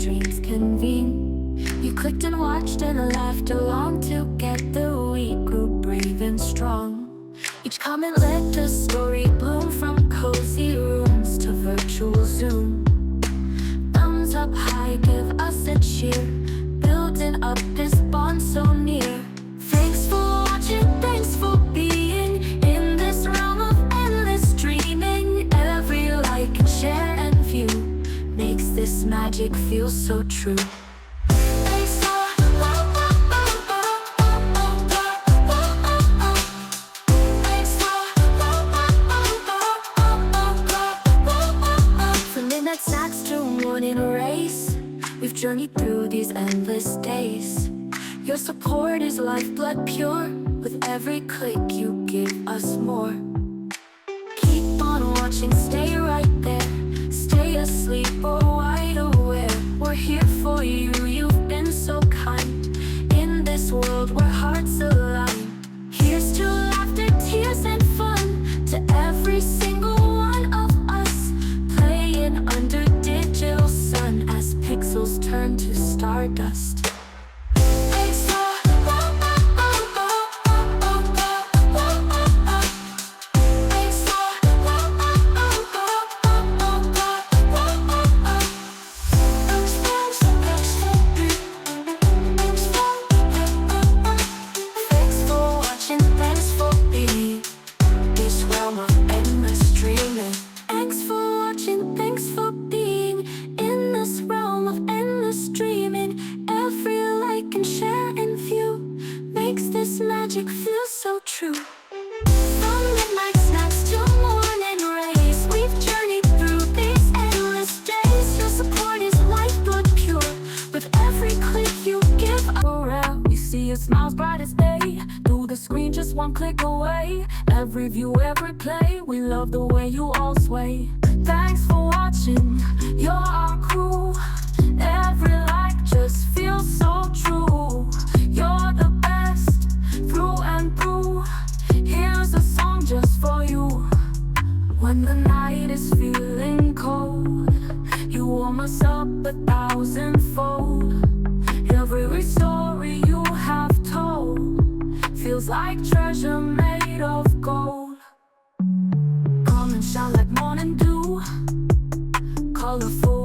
dreams convene. You clicked and watched and laughed along. Together we grew brave and strong. Each comment led a story bloom, from cozy rooms to virtual Zoom. Thumbs up high, give us a cheer, building up this bond so near. Thanks for watching, thanks for being in this realm of endless dreaming. Every like and share and view makes this magic feel so true. From midnight snacks to morning race, we've journeyed through these endless days. Your support is lifeblood pure. With every click you give us more. Keep on watching, stay right there. Stay asleep or wide aware. We're here for you, you've been so kind. In this world where hearts align, here's to laughter, tears and fun. To every single one of us, playing under digital sun as pixels turn to stardust. This magic feels so true. From midnight snacks to morning race, we've journeyed through these endless days. Your support is lifeblood pure. With every click you give around, we see your smiles bright as day. Through the screen, just one click away. Every view, every play, we love the way you all sway. Thanks for watching, you're our crew. Every like just feels so true. You're the best through and through. Here's a song just for you. When the night is feeling cold, you warm us up 1,000-fold. Every story you have told feels like treasure made of gold. Come and shine like morning dew, colorful